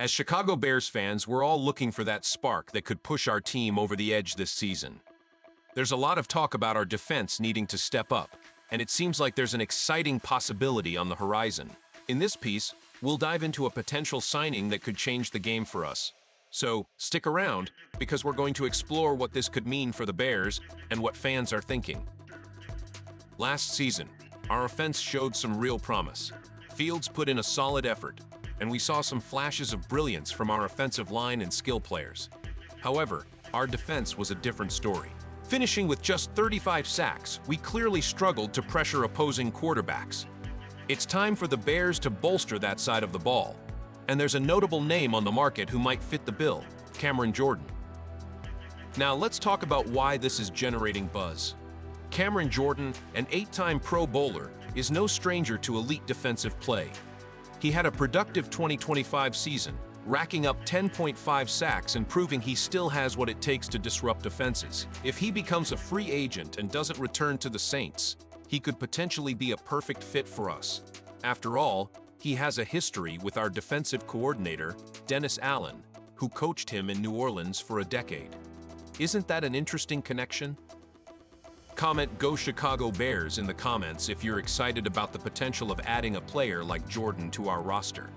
As Chicago Bears fans, we're all looking for that spark that could push our team over the edge this season. There's a lot of talk about our defense needing to step up, and it seems like there's an exciting possibility on the horizon. In this piece, we'll dive into a potential signing that could change the game for us. So, stick around, because we're going to explore what this could mean for the Bears and what fans are thinking. Last season, our offense showed some real promise. Fields put in a solid effort, and we saw some flashes of brilliance from our offensive line and skill players. However, our defense was a different story. Finishing with just 35 sacks, we clearly struggled to pressure opposing quarterbacks. It's time for the Bears to bolster that side of the ball. And there's a notable name on the market who might fit the bill: Cameron Jordan. Now let's talk about why this is generating buzz. Cameron Jordan, an 8-time Pro Bowler, is no stranger to elite defensive play. He had a productive 2025 season, racking up 10.5 sacks and proving he still has what it takes to disrupt defenses. If he becomes a free agent and doesn't return to the Saints, he could potentially be a perfect fit for us. After all, he has a history with our defensive coordinator, Dennis Allen, who coached him in New Orleans for a decade. Isn't that an interesting connection? Comment "Go Chicago Bears" in the comments if you're excited about the potential of adding a player like Jordan to our roster.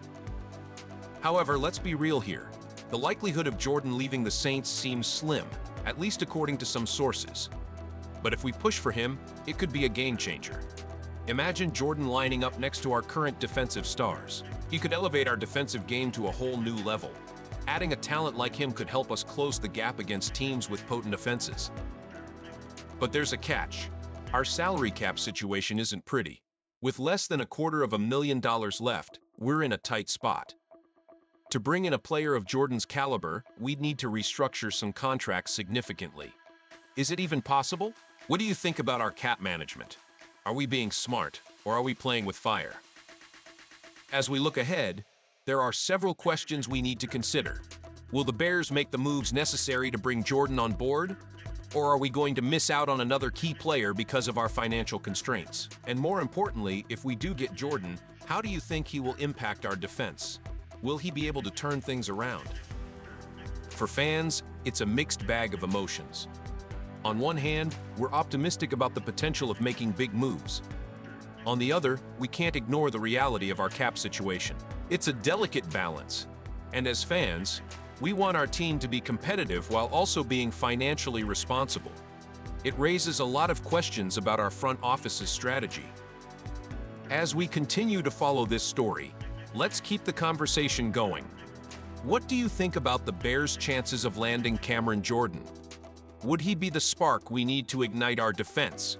However, let's be real here. The likelihood of Jordan leaving the Saints seems slim, at least according to some sources. But if we push for him, it could be a game changer. Imagine Jordan lining up next to our current defensive stars. He could elevate our defensive game to a whole new level. Adding a talent like him could help us close the gap against teams with potent offenses. But there's a catch. Our salary cap situation isn't pretty. With less than $250,000 left, we're in a tight spot. To bring in a player of Jordan's caliber, we'd need to restructure some contracts significantly. Is it even possible? What do you think about our cap management? Are we being smart, or are we playing with fire? As we look ahead, there are several questions we need to consider. Will the Bears make the moves necessary to bring Jordan on board? Or are we going to miss out on another key player because of our financial constraints? And more importantly, if we do get Jordan, how do you think he will impact our defense? Will he be able to turn things around? For fans, it's a mixed bag of emotions. On one hand, we're optimistic about the potential of making big moves. On the other, we can't ignore the reality of our cap situation. It's a delicate balance. And as fans, we want our team to be competitive while also being financially responsible. It raises a lot of questions about our front office's strategy. As we continue to follow this story, let's keep the conversation going. What do you think about the Bears' chances of landing Cameron Jordan? Would he be the spark we need to ignite our defense?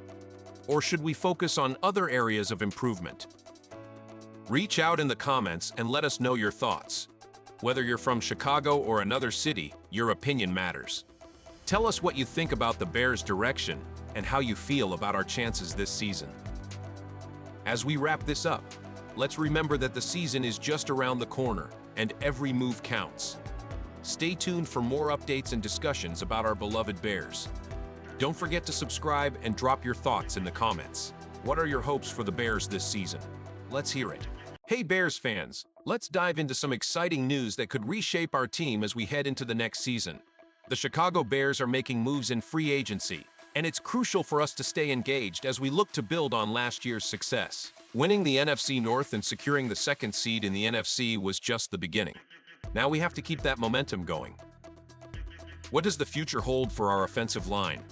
Or should we focus on other areas of improvement? Reach out in the comments and let us know your thoughts. Whether you're from Chicago or another city, your opinion matters. Tell us what you think about the Bears' direction and how you feel about our chances this season. As we wrap this up, let's remember that the season is just around the corner and every move counts. Stay tuned for more updates and discussions about our beloved Bears. Don't forget to subscribe and drop your thoughts in the comments. What are your hopes for the Bears this season? Let's hear it. Hey Bears fans, let's dive into some exciting news that could reshape our team as we head into the next season. The Chicago Bears are making moves in free agency, and it's crucial for us to stay engaged as we look to build on last year's success. Winning the NFC North and securing the second seed in the NFC was just the beginning. Now we have to keep that momentum going. What does the future hold for our offensive line?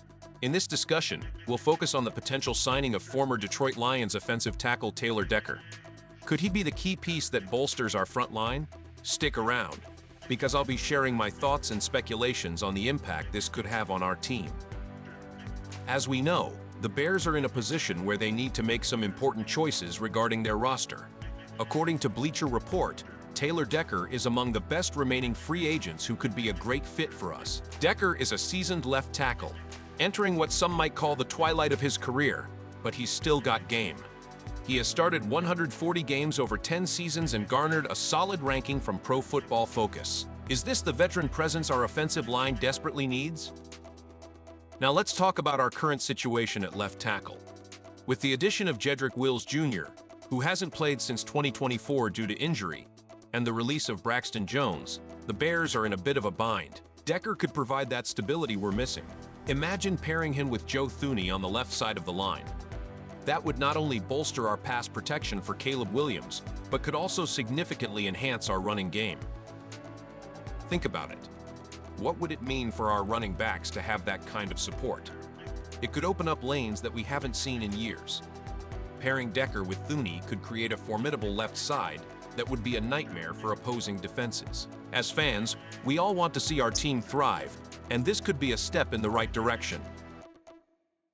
In this discussion, we'll focus on the potential signing of former Detroit Lions offensive tackle Taylor Decker. Could he be the key piece that bolsters our front line? Stick around, because I'll be sharing my thoughts and speculations on the impact this could have on our team. As we know, the Bears are in a position where they need to make some important choices regarding their roster. According to Bleacher Report, Taylor Decker is among the best remaining free agents who could be a great fit for us. Decker is a seasoned left tackle, entering what some might call the twilight of his career, but he's still got game. He has started 140 games over 10 seasons and garnered a solid ranking from Pro Football Focus. Is this the veteran presence our offensive line desperately needs? Now let's talk about our current situation at left tackle. With the addition of Jedrick Wills Jr., who hasn't played since 2024 due to injury, and the release of Braxton Jones, the Bears are in a bit of a bind. Decker could provide that stability we're missing. Imagine pairing him with Joe Thuney on the left side of the line. That would not only bolster our pass protection for Caleb Williams, but could also significantly enhance our running game. Think about it. What would it mean for our running backs to have that kind of support? It could open up lanes that we haven't seen in years. Pairing Decker with Thuney could create a formidable left side that would be a nightmare for opposing defenses. As fans, we all want to see our team thrive, and this could be a step in the right direction.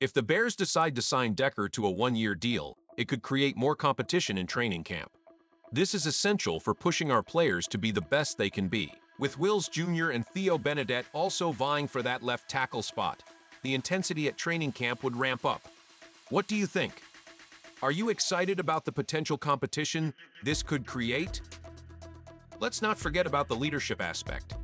If the Bears decide to sign Decker to a one-year deal, it could create more competition in training camp. This is essential for pushing our players to be the best they can be. With Wills Jr. and Theo Benedette also vying for that left tackle spot, the intensity at training camp would ramp up. What do you think? Are you excited about the potential competition this could create? Let's not forget about the leadership aspect.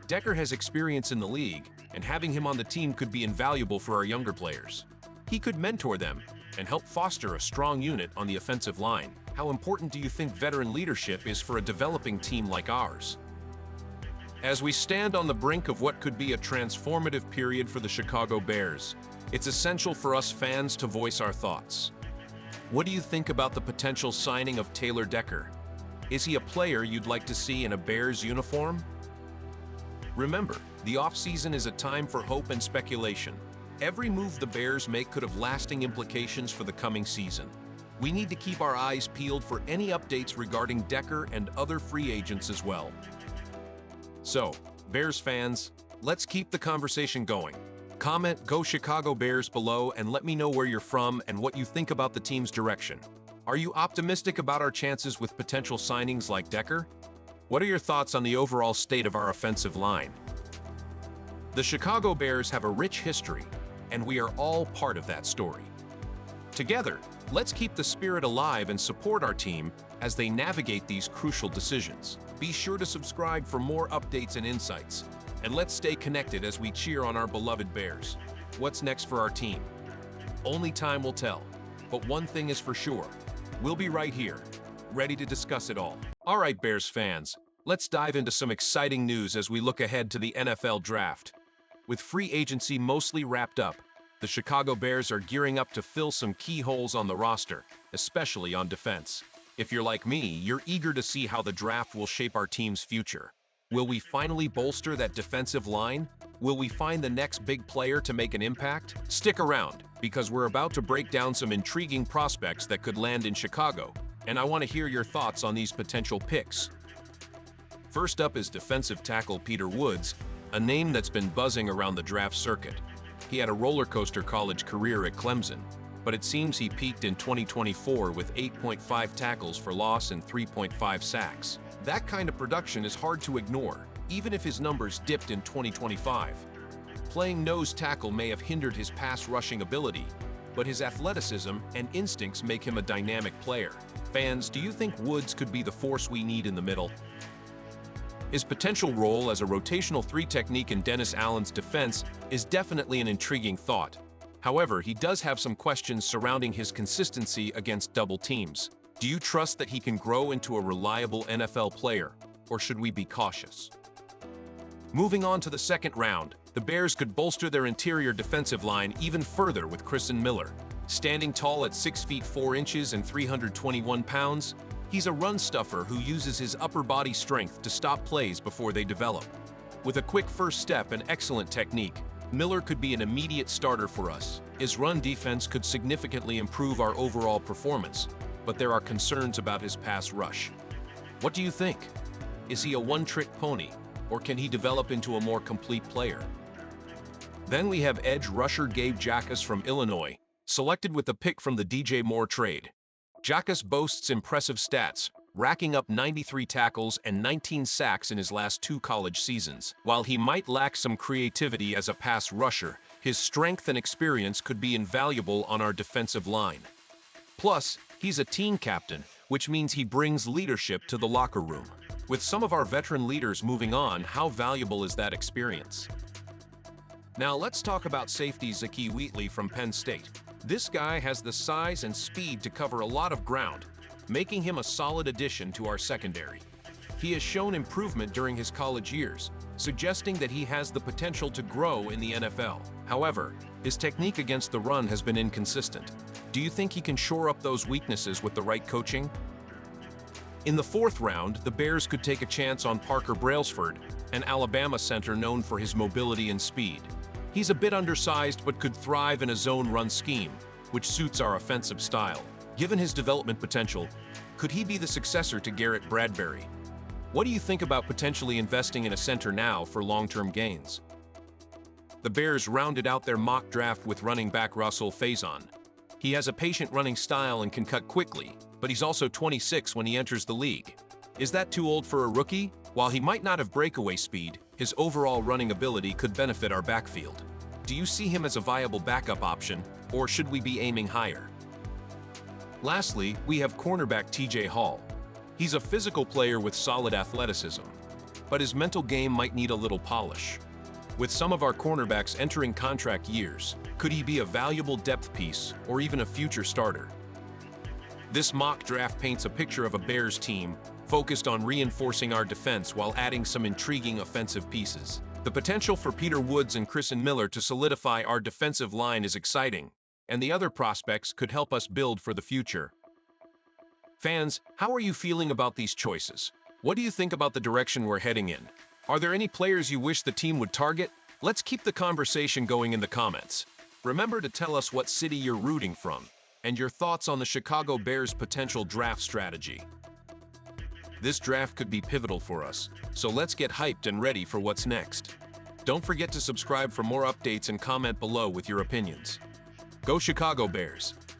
Decker has experience in the league, and having him on the team could be invaluable for our younger players. He could mentor them and help foster a strong unit on the offensive line. How important do you think veteran leadership is for a developing team like ours? As we stand on the brink of what could be a transformative period for the Chicago Bears, it's essential for us fans to voice our thoughts. What do you think about the potential signing of Taylor Decker? Is he a player you'd like to see in a Bears uniform? Remember, the offseason is a time for hope and speculation. Every move the Bears make could have lasting implications for the coming season. We need to keep our eyes peeled for any updates regarding Decker and other free agents as well. So, Bears fans, let's keep the conversation going. Comment "Go Chicago Bears" below and let me know where you're from and what you think about the team's direction. Are you optimistic about our chances with potential signings like Decker? What are your thoughts on the overall state of our offensive line? The Chicago Bears have a rich history, and we are all part of that story. Together, let's keep the spirit alive and support our team as they navigate these crucial decisions. Be sure to subscribe for more updates and insights, and let's stay connected as we cheer on our beloved Bears. What's next for our team? Only time will tell, but one thing is for sure. We'll be right here, ready to discuss it all. All right, Bears fans, let's dive into some exciting news as we look ahead to the NFL Draft. With free agency mostly wrapped up, the Chicago Bears are gearing up to fill some key holes on the roster, especially on defense. If you're like me, you're eager to see how the draft will shape our team's future. Will we finally bolster that defensive line? Will we find the next big player to make an impact? Stick around, because we're about to break down some intriguing prospects that could land in Chicago, and I want to hear your thoughts on these potential picks. First up is defensive tackle Peter Woods, a name that's been buzzing around the draft circuit. He had a roller coaster college career at Clemson, but it seems he peaked in 2024 with 8.5 tackles for loss and 3.5 sacks. That kind of production is hard to ignore, even if his numbers dipped in 2025. Playing nose tackle may have hindered his pass rushing ability, but his athleticism and instincts make him a dynamic player. Fans, do you think Woods could be the force we need in the middle? His potential role as a rotational 3 technique in Dennis Allen's defense is definitely an intriguing thought. However, he does have some questions surrounding his consistency against double teams. Do you trust that he can grow into a reliable NFL player, or should we be cautious? Moving on to the second round, the Bears could bolster their interior defensive line even further with Kristen Miller. Standing tall at 6 feet 4 inches and 321 pounds, he's a run stuffer who uses his upper body strength to stop plays before they develop. With a quick first step and excellent technique, Miller could be an immediate starter for us. His run defense could significantly improve our overall performance, but there are concerns about his pass rush. What do you think? Is he a one-trick pony, or can he develop into a more complete player? Then we have edge rusher Gabe Jacas from Illinois, selected with a pick from the DJ Moore trade. Jacas boasts impressive stats, racking up 93 tackles and 19 sacks in his last 2 college seasons. While he might lack some creativity as a pass rusher, his strength and experience could be invaluable on our defensive line. Plus, he's a team captain, which means he brings leadership to the locker room. With some of our veteran leaders moving on, how valuable is that experience? Now let's talk about safety Zakee Wheatley from Penn State. This guy has the size and speed to cover a lot of ground, making him a solid addition to our secondary. He has shown improvement during his college years, suggesting that he has the potential to grow in the NFL. However, his technique against the run has been inconsistent. Do you think he can shore up those weaknesses with the right coaching? In the 4th round, the Bears could take a chance on Parker Brailsford, an Alabama center known for his mobility and speed. He's a bit undersized but could thrive in a zone run scheme, which suits our offensive style. Given his development potential, could he be the successor to Garrett Bradbury? What do you think about potentially investing in a center now for long-term gains? The Bears rounded out their mock draft with running back Russell Faison. He has a patient running style and can cut quickly, but he's also 26 when he enters the league. Is that too old for a rookie? While he might not have breakaway speed, his overall running ability could benefit our backfield. Do you see him as a viable backup option, or should we be aiming higher? Lastly, we have cornerback TJ Hall. He's a physical player with solid athleticism, but his mental game might need a little polish. With some of our cornerbacks entering contract years, could he be a valuable depth piece or even a future starter? This mock draft paints a picture of a Bears team focused on reinforcing our defense while adding some intriguing offensive pieces. The potential for Peter Woods and Christian Miller to solidify our defensive line is exciting, and the other prospects could help us build for the future. Fans, how are you feeling about these choices? What do you think about the direction we're heading in? Are there any players you wish the team would target? Let's keep the conversation going in the comments. Remember to tell us what city you're rooting from and your thoughts on the Chicago Bears' potential draft strategy. This draft could be pivotal for us, so let's get hyped and ready for what's next. Don't forget to subscribe for more updates and comment below with your opinions. Go Chicago Bears!